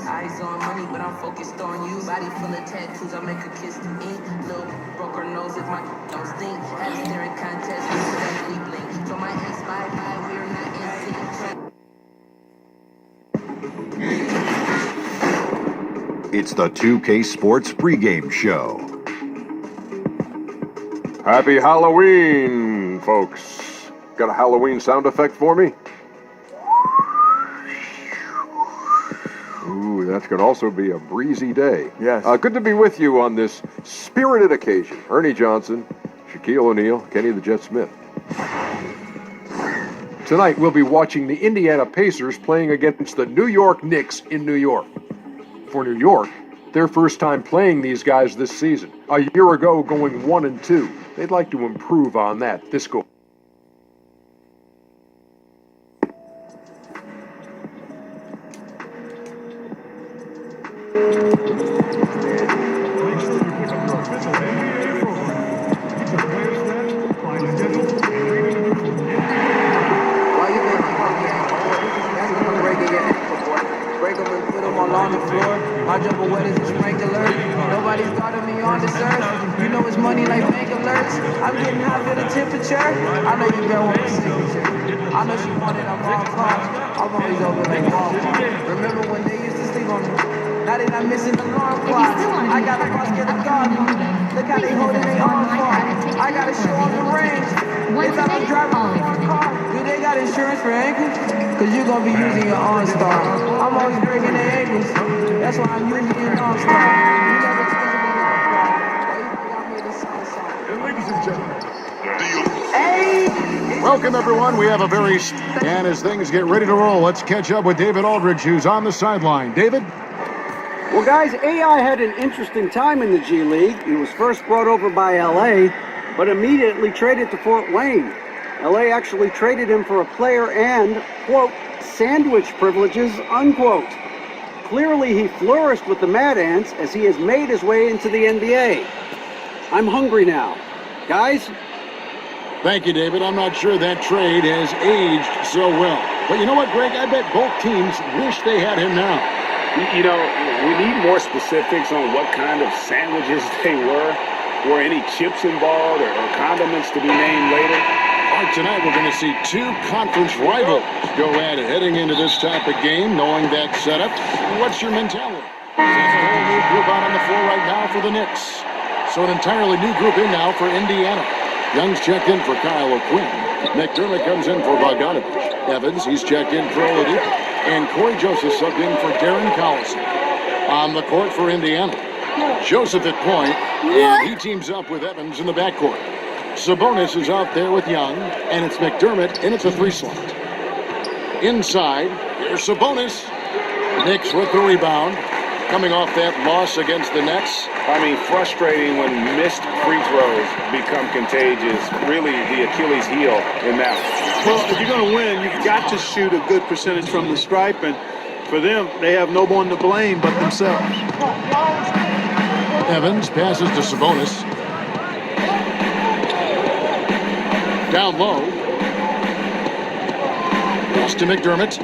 Eyes on money, but I'm focused on you. Body full of tattoos, I make a kiss the ink. Little broker knows if my don't stink. Had a staring contest, we definitely blink. So my ace bye, we're not in sync. It's the 2K Sports pregame show. Happy Halloween, folks. Got a Halloween sound effect for me? Ooh, that's going to also be a breezy day. Yes. Good to be with you on this spirited occasion. Ernie Johnson, Shaquille O'Neal, Kenny the Jet Smith. Tonight, we'll be watching the Indiana Pacers playing against the New York Knicks in New York. For New York, their first time playing these guys this season. A year ago, going 1-2. They'd like to improve on that this go. On the floor, my jumper wet as a sprinkler. Nobody's guarding me on this earth. You know it's money like bank alerts. I'm getting hot for the temperature. I know you girl want a signature. I know she wanted a long call. I'm always over like Walmart. Remember when they used to sleep on me? Now they not missing the alarm clock. I got a basket of guard. Look how they holding their arms far. I gotta show them the range. It's time I'm driving a car. Do they got insurance for ankles? Cause you're gonna be using your OnStar. I'm always breaking their ankles. That's why I'm using your OnStar. You never change me like that. Ladies and gentlemen. Hey! Welcome, everyone. We have a very... And as things get ready to roll, let's catch up with David Aldridge, who's on the sideline. David? Well, guys, AI had an interesting time in the G League. He was first brought over by LA, but immediately traded to Fort Wayne. LA actually traded him for a player and, quote, sandwich privileges, unquote. Clearly, he flourished with the Mad Ants as he has made his way into the NBA. I'm hungry now. Guys? Thank you, David. I'm not sure that trade has aged so well. But you know what, Greg? I bet both teams wish they had him now. You know, we need more specifics on what kind of sandwiches they were. Were any chips involved or condiments to be named later? All right, tonight we're going to see two conference rivals go at it heading into this type of game, knowing that setup. What's your mentality? There's a whole new group out on the floor right now for the Knicks. So an entirely new group in now for Indiana. Young's checked in for Kyle O'Quinn. McDermott comes in for Bogdanovich. Evans, he's checked in for Oladipo. And Corey Joseph subbed in for Darren Collison. On the court for Indiana, Joseph at point, and he teams up with Evans in the backcourt. Sabonis is out there with Young, and it's McDermott, and it's a three slot. Inside, here's Sabonis. Knicks with the rebound, coming off that loss against the Nets. I mean, frustrating when missed free throws become contagious. Really the Achilles heel in that one. Well, if you're going to win, you've got to shoot a good percentage from the stripe, and for them, they have no one to blame but themselves. Evans passes to Sabonis. Down low. Pass to McDermott.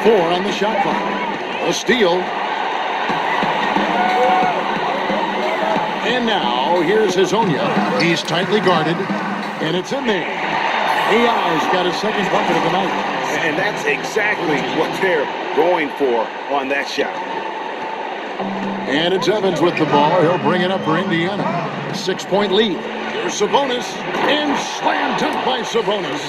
Four on the shot clock. A steal. And now, here's Hazonia. He's tightly guarded, and it's in there. AI's got his second bucket of the night. And that's exactly what they're going for on that shot. And it's Evans with the ball. He'll bring it up for Indiana. 6-point lead. Here's Sabonis. And slam dunk by Sabonis.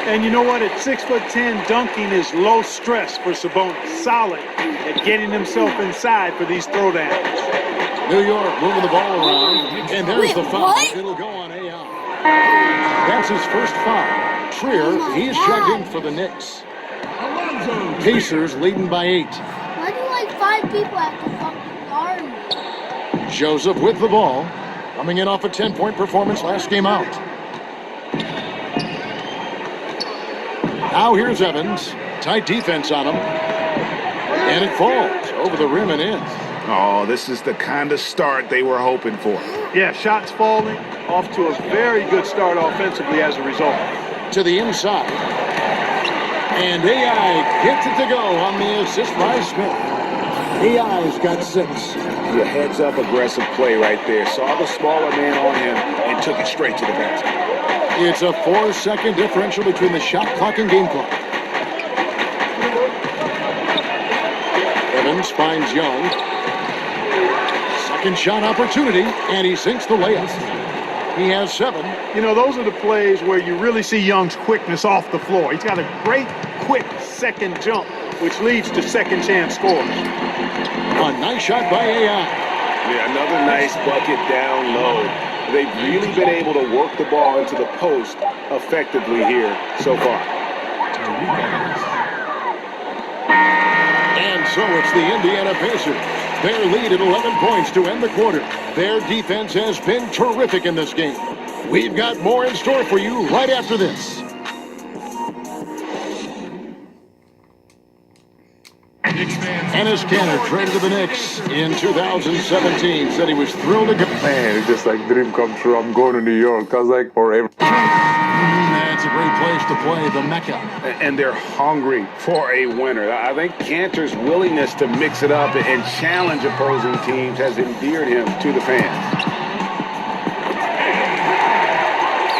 And you know what? At 6'10", dunking is low stress for Sabonis. Solid at getting himself inside for these throwdowns. New York moving the ball around. And there's the foul. It'll go on AI. That's his first foul. Trier, he's checked in for the Knicks. Pacers leading by 8. Why do like 5 people have to fucking guard me? Joseph with the ball. Coming in off a 10-point performance last game out. Now here's Evans. Tight defense on him. And it falls over the rim and in. Oh, this is the kind of start they were hoping for. Yeah, shots falling. Off to a very good start offensively as a result. To the inside. And AI gets it to go on the assist by Smith. AI's got 6. Your heads-up aggressive play right there. Saw the smaller man on him and took it straight to the basket. It's a 4-second differential between the shot clock and game clock. Evans finds Young. Second shot opportunity, and he sinks the layup. He has 7. You know, those are the plays where you really see Young's quickness off the floor. He's got a great, quick second jump, which leads to second chance scores. A nice shot by AI. Yeah, another nice bucket down low. They've really been able to work the ball into the post effectively here so far. And so it's the Indiana Pacers. Their lead at 11 points to end the quarter. Their defense has been terrific in this game. We've got more in store for you right after this. Ennis Cantor traded to the Knicks in 2017. Said he was thrilled to go. Man, it's just like dream come true. I'm going to New York. I was like, forever. That's a great place to play, the Mecca. And they're hungry for a winner. I think Cantor's willingness to mix it up and challenge opposing teams has endeared him to the fans.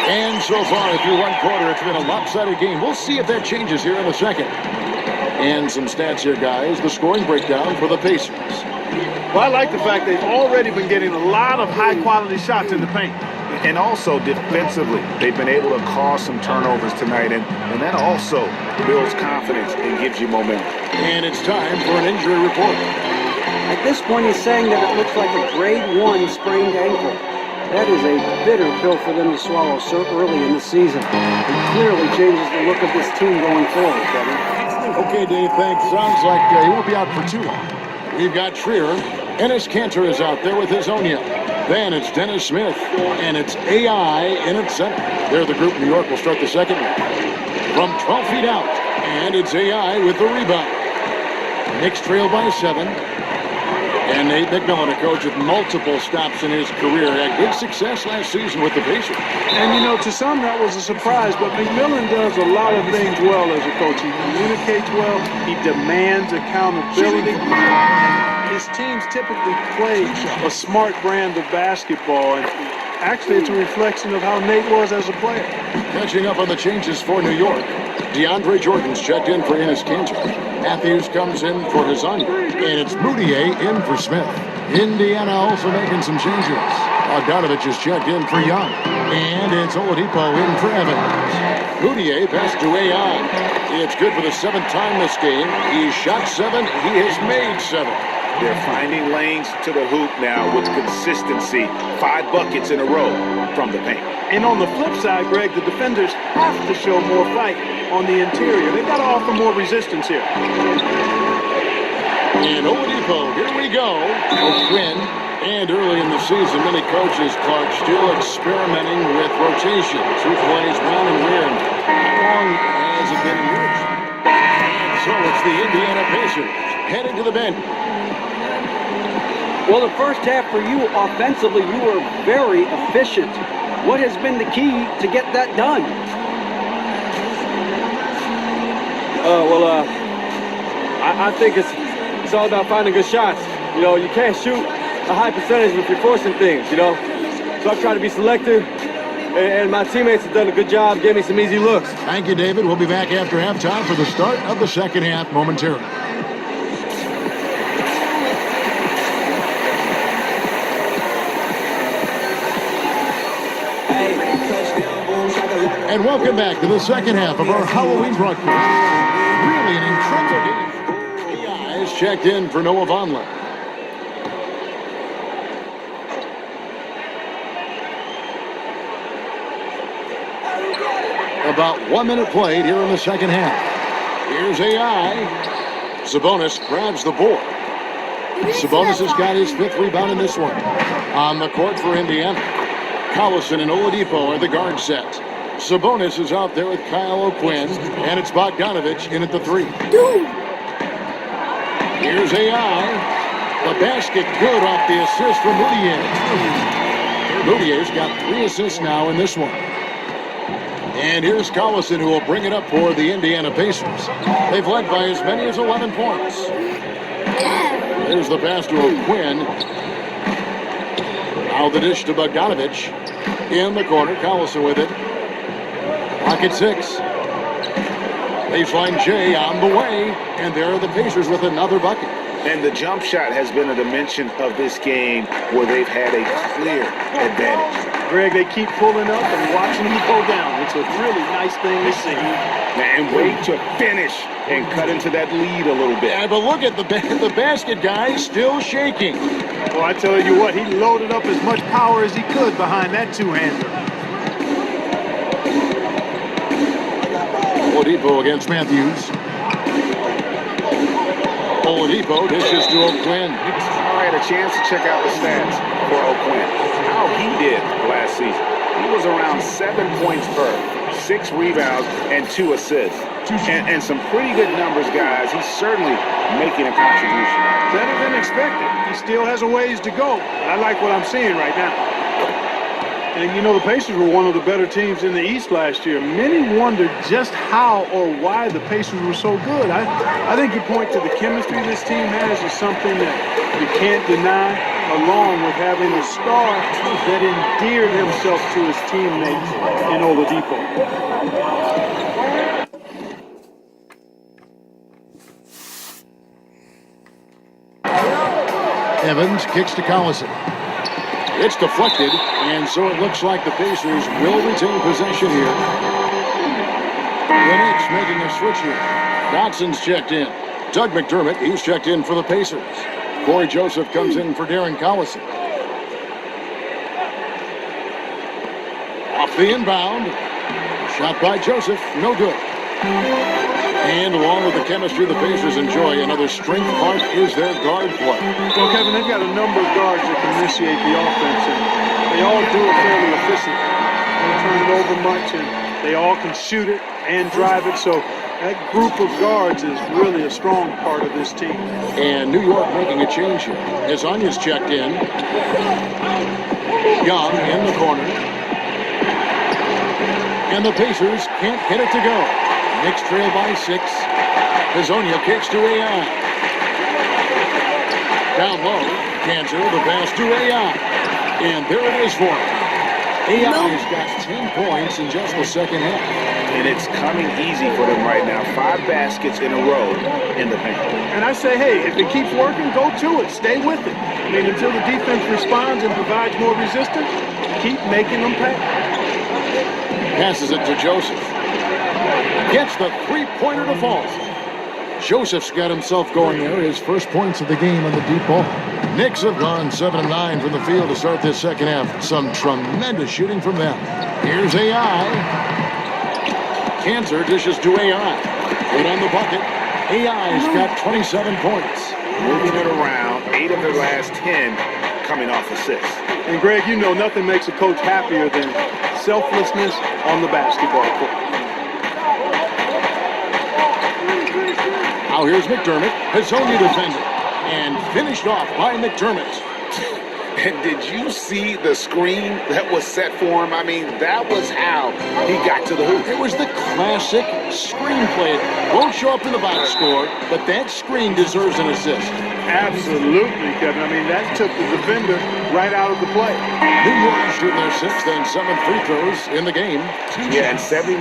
And so far, through one quarter, it's been a lopsided game. We'll see if that changes here in the second. And some stats here, guys. The scoring breakdown for the Pacers. Well, I like the fact they've already been getting a lot of high-quality shots in the paint. And also defensively, they've been able to cause some turnovers tonight. And that also builds confidence and gives you momentum. And it's time for an injury report. At this point, he's saying that it looks like a grade 1 sprained ankle. That is a bitter pill for them to swallow so early in the season. It clearly changes the look of this team going forward, Kevin. Okay, Dave, thanks. Sounds like he won't be out for too long. We've got Trier. Ennis Cantor is out there with his Onya. Then it's Dennis Smith, and it's AI in at center. They're the group. New York will start the second one. From 12 feet out, and it's AI with the rebound. Knicks trail by 7. And Nate McMillan, a coach with multiple stops in his career, had good success last season with the Pacers. And, you know, to some that was a surprise, but McMillan does a lot of things well as a coach. He communicates well. He demands accountability. His teams typically play a smart brand of basketball, and actually it's a reflection of how Nate was as a player. Catching up on the changes for New York. DeAndre Jordan's checked in for Ennis Cantor. Matthews comes in for Hazonia. And it's Moutier in for Smith. Indiana also making some changes. Bogdanovich is checked in for Young. And it's Oladipo in for Evans. Moutier passed to AI. It's good for the 7th time this game. He's shot 7. He has made 7. They're finding lanes to the hoop now with consistency. 5 buckets in a row from the paint. And on the flip side, Greg, the defenders have to show more fight on the interior. They've got to offer more resistance here. And Oladipo, here we go. O'Quinn. And early in the season, many coaches, Clark, still experimenting with rotations. Who plays when and where? How long has it been in years? And so it's the Indiana Pacers heading to the bench. Well, the first half for you offensively, you were very efficient. What has been the key to get that done? I think it's all about finding good shots. You know, you can't shoot a high percentage if you're forcing things, you know. So I've tried to be selective, and my teammates have done a good job getting me some easy looks. Thank you, David. We'll be back after halftime for the start of the second half momentarily. And welcome back to the second half of our Halloween broadcast. Really an incredible game. AI is checked in for Noah Vonleh. About 1 minute played here in the second half. Here's AI. Sabonis grabs the board. Sabonis has got his 5th rebound in this one. On the court for Indiana. Collison and Oladipo are the guard sets. Sabonis is out there with Kyle O'Quinn, and it's Bogdanovich in at the 3. Here's AI. The basket good off the assist from Moutier. Moutier's got 3 assists now in this one. And here's Collison, who will bring it up for the Indiana Pacers. They've led by as many as 11 points. There's the pass to Quinn. Now the dish to Bogdanovich. In the corner, Collison with it. Pocket 6. Baseline J on the way. And there are the Pacers with another bucket. And the jump shot has been a dimension of this game where they've had a clear advantage. Greg, they keep pulling up and watching him go down. It's a really nice thing to see. And wait to finish and cut into that lead a little bit. Yeah, but look at the basket, guys, still shaking. Well, I tell you what, he loaded up as much power as he could behind that two-hander. Oladipo against Matthews. Oladipo dishes to O'Quinn. I had a chance to check out the stats for O'Quinn. How he did last season. He was around 7 points per, 6 rebounds, and 2 assists. And some pretty good numbers, guys. He's certainly making a contribution. Better than expected. He still has a ways to go. I like what I'm seeing right now. And, you know, the Pacers were one of the better teams in the East last year. Many wondered just how or why the Pacers were so good. I think you point to the chemistry this team has is something that you can't deny, along with having a star that endeared himself to his teammates in Oladipo. Evans kicks to Collison. It's deflected, and so it looks like the Pacers will retain possession here. The Knicks making a switch here. Dotson's checked in. Doug McDermott, he's checked in for the Pacers. Corey Joseph comes in for Darren Collison. Off the inbound. Shot by Joseph, no good. And along with the chemistry the Pacers enjoy, another strength part is their guard play. Well, Kevin, they've got a number of guards that can initiate the offense, and they all do it fairly efficiently. They don't turn it over much, and they all can shoot it and drive it. So that group of guards is really a strong part of this team. And New York making a change here. As Anya's checked in. Young in the corner. And the Pacers can't get it to go. Knicks trail by 6. Hazonia kicks to AI. Down low, Kanter, the pass to AI. And there it is for him. AI's got 10 points in just the second half. And it's coming easy for them right now. 5 baskets in a row in the paint. And I say, hey, if it keeps working, go to it. Stay with it. I mean, until the defense responds and provides more resistance, keep making them pay. Passes it to Joseph. Gets the three-pointer to fall. Joseph's got himself going there. His first points of the game on the deep ball. Knicks have gone 7 of 9 from the field to start this second half. Some tremendous shooting from them. Here's AI. Kanter dishes to AI. Put on the bucket. AI's got 27 points. Moving it around. 8 of their last 10 coming off assists. And Greg, you know nothing makes a coach happier than selflessness on the basketball court. Now here's McDermott, Hazonia defended, and finished off by McDermott. And did you see the screen that was set for him? I mean, that was how he got to the hoop. It was the classic screenplay. Won't show up in the box score, but that screen deserves an assist. Absolutely, Kevin. I mean, that took the defender right out of the play. New York shooting their 6th and 7th free throws in the game. Yeah, and 79%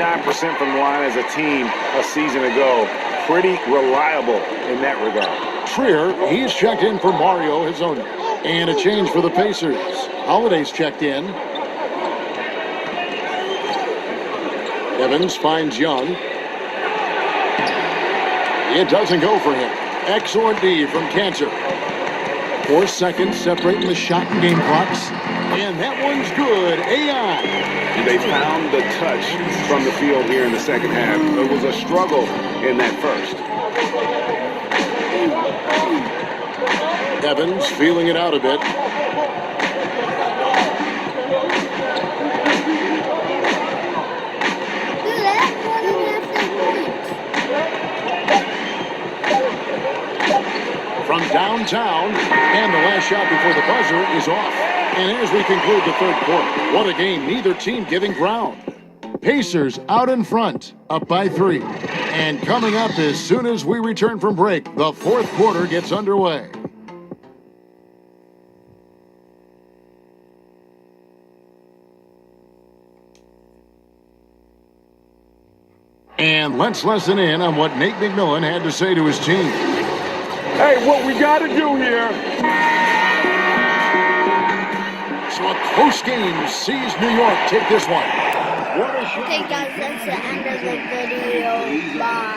from the line as a team a season ago. Pretty reliable in that regard. Trier, he's checked in for Mario Hazonia. And a change for the Pacers. Holiday's checked in. Evans finds Young. It doesn't go for him. Excellent D from Kanter. 4 seconds separating the shot and game clocks. And that one's good. AI. They found the touch from the field here in the second half. It was a struggle in that first. Evans feeling it out a bit. From downtown, and the last shot before the buzzer is off. And as we conclude the third quarter, what a game, neither team giving ground. Pacers out in front, up by 3. And coming up as soon as we return from break, the fourth quarter gets underway. And let's listen in on what Nate McMillan had to say to his team. Hey, what we got to do here. So a close game sees New York take this one. Okay guys, that's the end of the video. Bye.